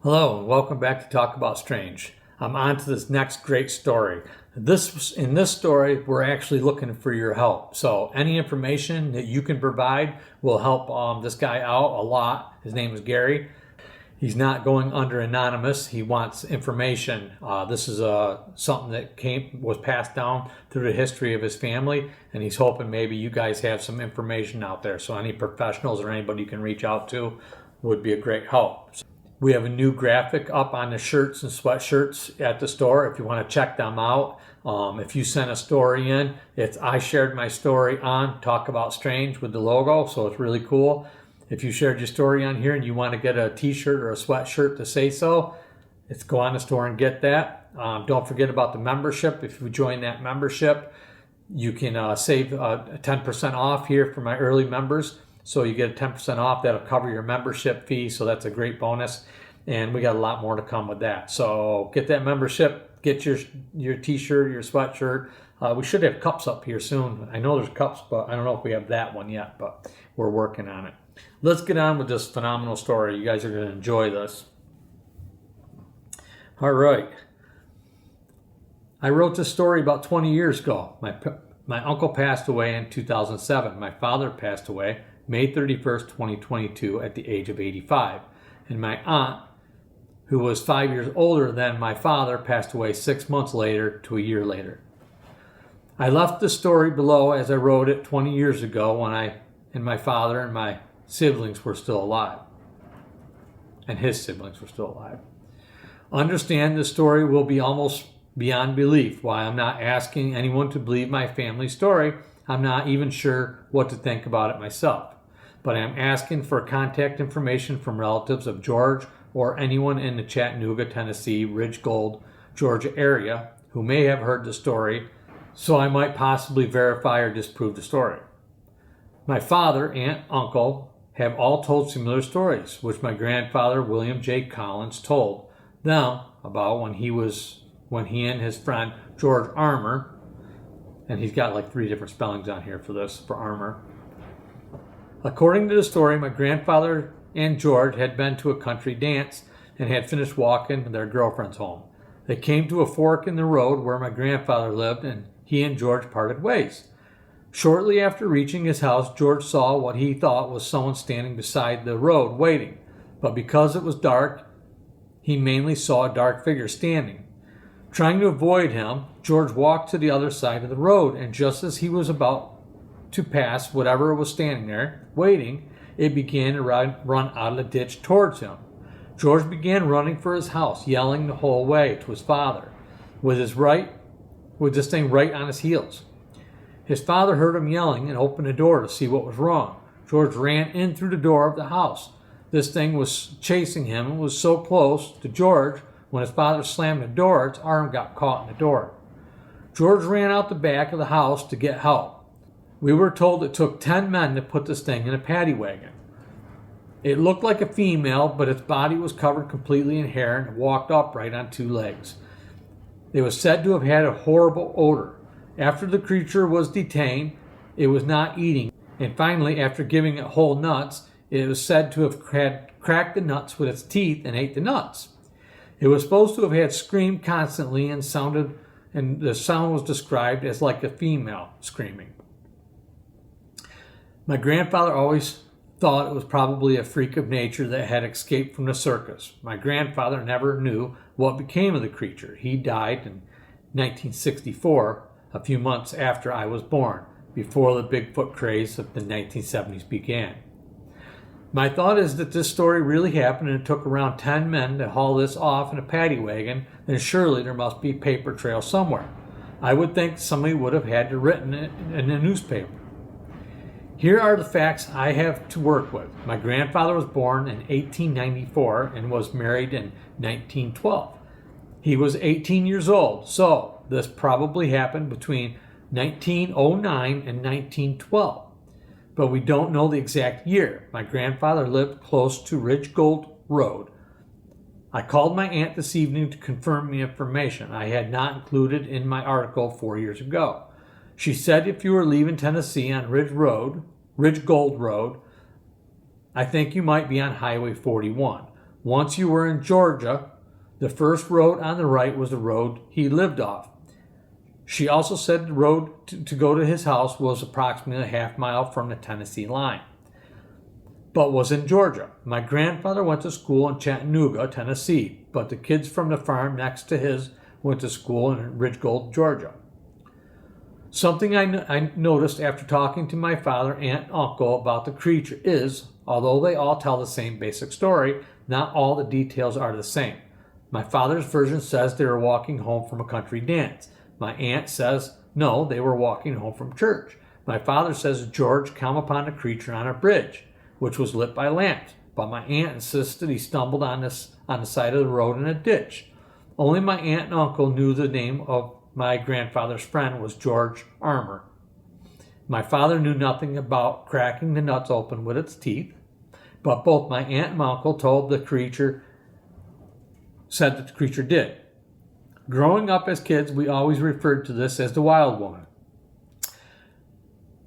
Hello and welcome back to Talk About Strange. I'm on to this next great story. In this story, we're actually looking for your help. So any information that you can provide will help this guy out a lot. His name is Gary. He's not going under anonymous. He wants information. This is something that was passed down through the history of his family, and he's hoping maybe you guys have some information out there. So any professionals or anybody you can reach out to would be a great help. We have a new graphic up on the shirts and sweatshirts at the store if you want to check them out. If you sent a story in, I shared my story on Talk About Strange with the logo, so it's really cool. If you shared your story on here and you want to get a t-shirt or a sweatshirt to say so, go on the store and get that. Don't forget about the membership. If you join that membership, you can save 10% off here for my early members. So you get 10% off. That'll cover your membership fee. So that's a great bonus. And we got a lot more to come with that. So get that membership. Get your t-shirt, your sweatshirt. We should have cups up here soon. I know there's cups, but I don't know if we have that one yet. But we're working on it. Let's get on with this phenomenal story. You guys are going to enjoy this. All right. I wrote this story about 20 years ago. My uncle passed away in 2007. My father passed away May 31st, 2022 at the age of 85. And my aunt, who was 5 years older than my father, passed away 6 months later to a year later. I left the story below as I wrote it 20 years ago when my father and my siblings were still alive. And his siblings were still alive. Understand this story will be almost beyond belief. While I'm not asking anyone to believe my family story, I'm not even sure what to think about it myself. But I'm asking for contact information from relatives of George or anyone in the Chattanooga, Tennessee, Ridge Gold, Georgia area who may have heard the story, so I might possibly verify or disprove the story. My father, aunt, uncle have all told similar stories, which my grandfather, William J. Collins, told them about when he and his friend George Armour, and he's got like 3 different spellings on here for Armour. According to the story, my grandfather and George had been to a country dance and had finished walking their girlfriend's home. They came to a fork in the road where my grandfather lived, and he and George parted ways. Shortly after reaching his house, George saw what he thought was someone standing beside the road waiting, but because it was dark, he mainly saw a dark figure standing. Trying to avoid him, George walked to the other side of the road, and just as he was about to pass whatever was standing there, waiting, it began to run out of the ditch towards him. George began running for his house, yelling the whole way to his father, with this thing right on his heels. His father heard him yelling and opened the door to see what was wrong. George ran in through the door of the house. This thing was chasing him and was so close to George, when his father slammed the door, its arm got caught in the door. George ran out the back of the house to get help. We were told it took 10 men to put this thing in a paddy wagon. It looked like a female, but its body was covered completely in hair and walked upright on 2 legs. It was said to have had a horrible odor. After the creature was detained, it was not eating. And finally, after giving it whole nuts, it was said to have cracked the nuts with its teeth and ate the nuts. It was supposed to have had screamed constantly and the sound was described as like a female screaming. My grandfather always thought it was probably a freak of nature that had escaped from the circus. My grandfather never knew what became of the creature. He died in 1964, a few months after I was born, before the Bigfoot craze of the 1970s began. My thought is that this story really happened and it took around 10 men to haul this off in a paddy wagon, then surely there must be a paper trail somewhere. I would think somebody would have had to written it in a newspaper. Here are the facts I have to work with. My grandfather was born in 1894 and was married in 1912. He was 18 years old, so this probably happened between 1909 and 1912. But we don't know the exact year. My grandfather lived close to Ridge Gold Road. I called my aunt this evening to confirm the information I had not included in my article 4 years ago. She said if you were leaving Tennessee on Ridge Gold Road, I think you might be on Highway 41. Once you were in Georgia, the first road on the right was the road he lived off. She also said the road to go to his house was approximately a half mile from the Tennessee line, but was in Georgia. My grandfather went to school in Chattanooga, Tennessee, but the kids from the farm next to his went to school in Ridgegold, Georgia. Something I noticed after talking to my father, aunt, and uncle about the creature is, although they all tell the same basic story, not all the details are the same. My father's version says they were walking home from a country dance. My aunt says, no, they were walking home from church. My father says George came upon the creature on a bridge, which was lit by lamps, but my aunt insisted he stumbled on the side of the road in a ditch. Only my aunt and uncle knew the name of my grandfather's friend was George Armour. My father knew nothing about cracking the nuts open with its teeth, but both my aunt and my uncle said that the creature did. Growing up as kids, we always referred to this as the Wild Woman.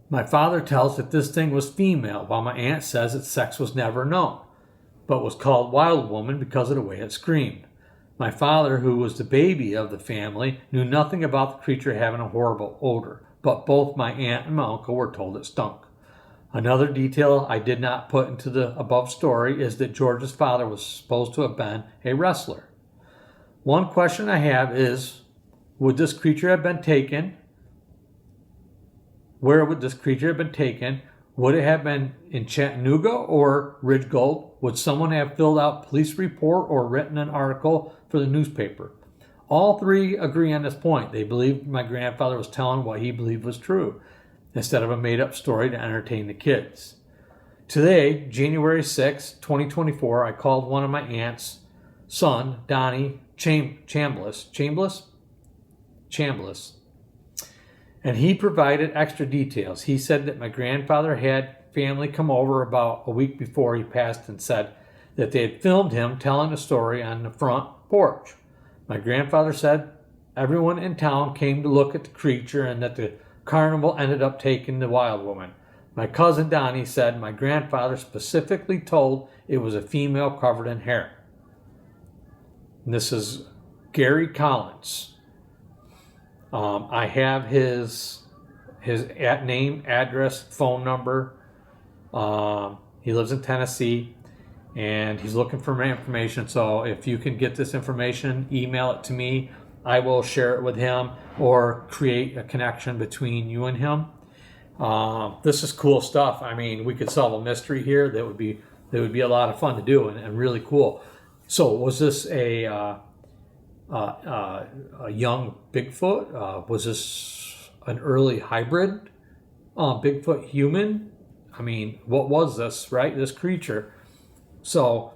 My father tells that this thing was female, while my aunt says its sex was never known, but was called Wild Woman because of the way it screamed. My father, who was the baby of the family, knew nothing about the creature having a horrible odor, but both my aunt and my uncle were told it stunk. Another detail I did not put into the above story is that George's father was supposed to have been a wrestler. One question I have is, would this creature have been taken? Where would this creature have been taken? Would it have been in Chattanooga or Ridgegold? Would someone have filled out a police report or written an article for the newspaper? All three agree on this point. They believed my grandfather was telling what he believed was true, instead of a made-up story to entertain the kids. Today, January 6, 2024, I called one of my aunt's son, Donnie Chambliss, and he provided extra details. He said that my grandfather had family come over about a week before he passed and said that they had filmed him telling a story on the front porch. My grandfather said everyone in town came to look at the creature and that the carnival ended up taking the Wild Woman. My cousin Donnie said my grandfather specifically told it was a female covered in hair. And this is Gary Collins. I have his name, address, phone number. He lives in Tennessee, and he's looking for more information. So if you can get this information, email it to me. I will share it with him or create a connection between you and him. This is cool stuff. I mean, we could solve a mystery here that would be a lot of fun to do and really cool. So was this a young Bigfoot? Was this an early hybrid Bigfoot human? I mean, what was this, right? This creature. So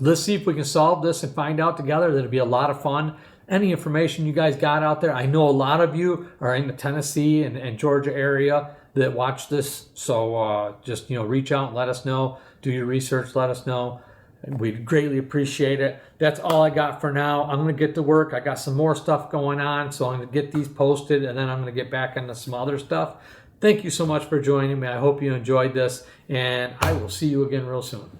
let's see if we can solve this and find out together. That'll be a lot of fun. Any information you guys got out there, I know a lot of you are in the Tennessee and Georgia area that watch this. So just reach out and let us know. Do your research, let us know. And we'd greatly appreciate it. That's all I got for now. I'm going to get to work. I got some more stuff going on, so I'm going to get these posted, and then I'm going to get back into some other stuff. Thank you so much for joining me. I hope you enjoyed this, and I will see you again real soon.